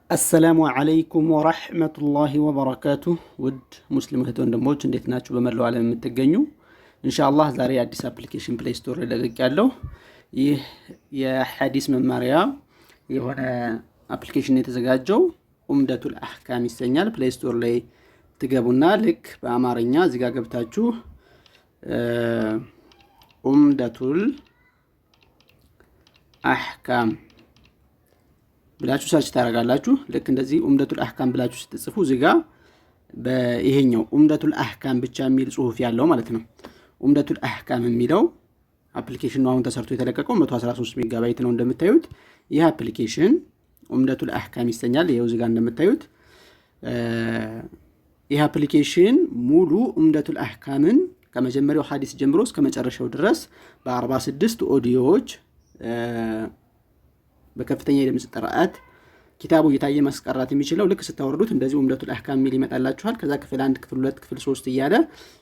السلام عليكم ورحمة الله وبركاته ود مسلم እህቶች ወንድሞች እንዴት ናችሁ በመላው ዓለም የምትገኙ ኢንሻአላህ ዛሬ አዲስ አፕሊኬሽን ፕሌይ ስቶር ላይ ለቅቄያለሁ ይህ የሐዲስ መማሪያ የሆነ አፕሊኬሽን የተዘጋጀው ኡምደቱል አህካም ይሰኛል ፕሌይ ስቶር ላይ ትገቡና ልክ በአማርኛ እዚህ ጋር ገብታችሁ ኡምደቱል አህካም ብላችሁ ሰርች ታረጋላችሁ ልክ እንደዚህ ኡምደቱል አህካም ብላችሁ ስትጽፉ እዚህ ጋር በይሄኛው ኡምደቱል አህካም ብቻ የሚል ጽሁፍ ያለው ማለት ነው ኡምደቱል አህካም የሚለው አፕሊኬሽን ነው አሁን ተሰርቶ የተለቀቀው 113 ሜጋባይት ነው እንደምታዩት ይህ አፕሊኬሽን ኡምደቱል አህካም ይሰኛል ይሄው እዚህ ጋር እንደምታዩት ይህ አፕሊኬሽን ሙሉ ኡምደቱል አህካምን ከመጀመሪያው ሐዲስ ጀምሮ እስከ መጨረሻው ድረስ በ46 ኦዲዮዎች በከፍተኛ የድምጽ ጥራት ኪታቡ እየታየ ማስቀራት የሚችለው ልክ ስታወርዱት እንደዚህ ኡምደቱል አህካም ሚል ይመጣላችኋል ከዛ ክፍል 1 ክፍል 2 ክፍል 3 እያለ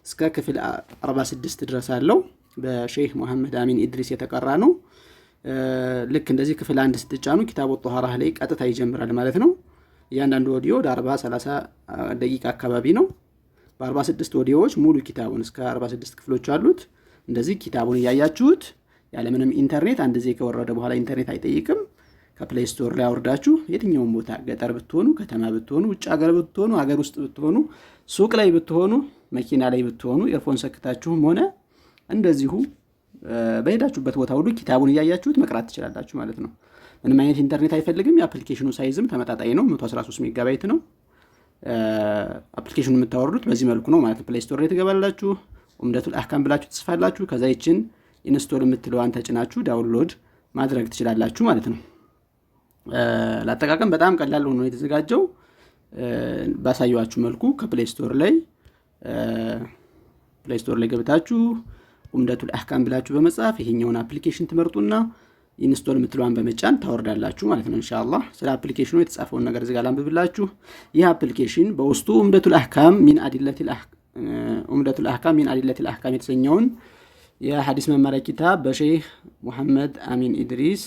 እስከ ክፍል 46 ድረስ አለው በሼህ መሐመድ አሚን ኢድሪስ የተቀራ ነው ልክ እንደዚህ ክፍል 1 ስትጫኑ ኪታቡ ጧሃራ ላይ ቀጥታ ይጀምራል ማለት ነው እያንዳንዱ ኦዲዮ ወደ 40 30 ደቂቃ አካባቢ ነው በ46 ኦዲዮዎች ሙሉ ኪታቡን እስከ 46 ክፍሎች አሉት እንደዚህ ኪታቡን ያያችሁት ያለ ምንም ኢንተርኔት አንድ ዜ ከወረደ በኋላ ኢንተርኔት አይጠይቅም ከፕሌይ ስቶር ላይ አውርዳችሁ የትኛውም ቦታ ገጠር ብትሆኑ ከተማ ብትሆኑ ውጭ ሀገር ብትሆኑ ሀገር ውስጥ ብትሆኑ ሱቅ ላይ ብትሆኑ መኪና ላይ ብትሆኑ ኤርፎን ሰክታችሁም ሆነ እንደዚሁ በሄዳችሁበት ቦታ ሁሉ ኪታቡን ያያችሁት መቅራት ትችላላችሁ ማለት ነው ምንም አይነት ኢንተርኔት አይፈልግም የአፕሊኬሽኑ ሳይዝም ተመጣጣኝ ነው 113 ሜጋባይት ነው አፕሊኬሽኑን የምታወርዱት በዚህ መልኩ ነው ማለት ነው ፕሌይ ስቶር ላይ ትገባላችሁ ኡምደቱል አህካም ብላችሁ ትጽፋላችሁ ከዛ ይችን ኢንስቶል የምትለዋን ተጭናችሁ ዳውንሎድ ማድረግ ትችላላችሁ ማለት ነው ለአጠቃቀም በጣም ቀላል ሆኖ የተዘጋጀው ባሳያችሁ መልኩ ከፕሌይ ስቶር ላይ ገብታችሁ ኡምደቱል አህካም ብላችሁ በመጻፍ ይሄኛውን አፕሊኬሽን ትመርጡና ኢንስቶል የምትለዋን በመጫን ታወርዳላችሁ ማለት ነው ኢንሻአላህ ስለ አፕሊኬሽኑ የተጻፈውን ነገር እዚህ ጋር ላንብብላችሁ ይህ አፕሊኬሽን በውስጡ ኡምደቱል አህካም ሚን አዲለቲል አህካም የተሰኘውን የሐዲስ መማሪያ ኪታብ በሼህ መሐመድ አሚን ኢድሪስ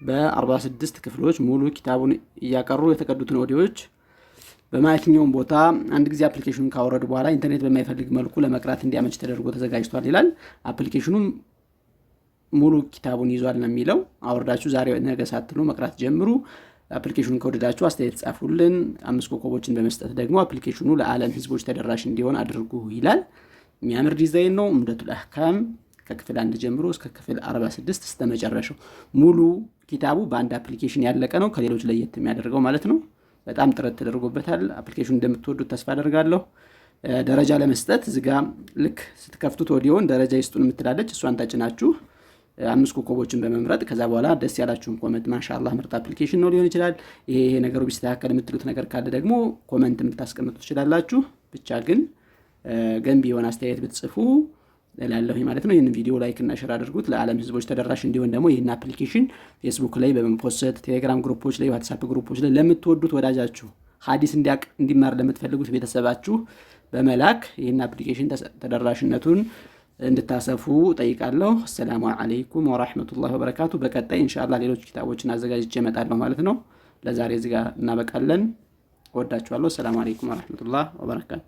በ46 ክፍሎች ሙሉ ኪታቡን እያቀሩ የተቀዱትን ኦዲዮዎች በማንኛውም ቦታ አንድ ጊዜ አፕሊኬሽኑን ካወረዱ በኋላ ኢንተርኔት በማይፈልግ መልኩ ለመቅራት እንዲያመች ተደርጎ ተዘጋጅቷል ይላል አፕሊኬሽኑ ሙሉ ኪታቡን ይዟል ነው የሚለው አወርዳችሁ ዛሬ ነገ ሳትሉ መቅራት ጀምሩ አፕሊኬሽኑን ከወደዳችሁ አስተያየት ጻፉልን 5 ኮከቦችን በመስጠት ደግሞ አፕሊኬሽኑ ለዓለም ህዝቦች ተደራሽ እንዲሆን አድርጉ ይላል የሚያምር ዲዛይን ነው ኡምደቱል አህካም ከክፍል 1 ጀምሮ እስከ ክፍል 46 እስከመጨረሻው ሙሉ ኪታቡ በአንድ አፕሊኬሽን ያለቀ ነው ከሌሎች ለየት የሚያደርገው ማለት ነው በጣም ጥረት ተደርጎበታል አፕሊኬሽኑ እንደምትወዱት ተስፋ አደርጋለሁ ደረጃ ለመስጠት እዚጋ ልክ ስትከፍቱት ኦዲዮን ደረጃ ይስጡን የምትላለች እሷን ተጭናችሁ 5 ኮከቦችን በመምረጥ ከዛ በኋላ ደስ ያላችሁን ኮሜንት ማሻአላህ ምርጥ አፕሊኬሽን ነው ሊሆን ይችላል ይሄ ነገሩ ቢስተካከል የምትሉት ነገር ካለ ደግሞ ኮሜንት የምታስቀምጡ ትችላላችሁ ብቻ ግን ገንቢ የሆነ አስተያየት ብትጽፉ ለላለው ማለት ነው ይሄን ቪዲዮ ላይክ እና ሼር አድርጉት ለዓለም ህዝቦች ተደራሽ እንዲሆን ደግሞ ይሄን አፕሊኬሽን ፌስቡክ ላይ በመፖስት ቴሌግራም ግሩፖች ላይ ዋትስአፕ ግሩፖች ላይ ለምትወዱት ወዳጃችሁ ሐዲስ እንዲማር ለምትፈልጉት ቤተሰባችሁ በመላክ ይሄን አፕሊኬሽን ተደራሽነቱን እንድታሰፉ ጠይቃለሁ ሰላም አለይኩም ወራህመቱላሂ ወበረካቱ በቀጣይ ኢንሻአላህ ሌሎች ኪታቦችን አዘጋጅቼ እመጣለሁ ማለት ነው ለዛሬ እዚህ ጋር እናበቃለን ወዳችኋለሁ ሰላም አለይኩም ወራህመቱላሂ ወበረካቱ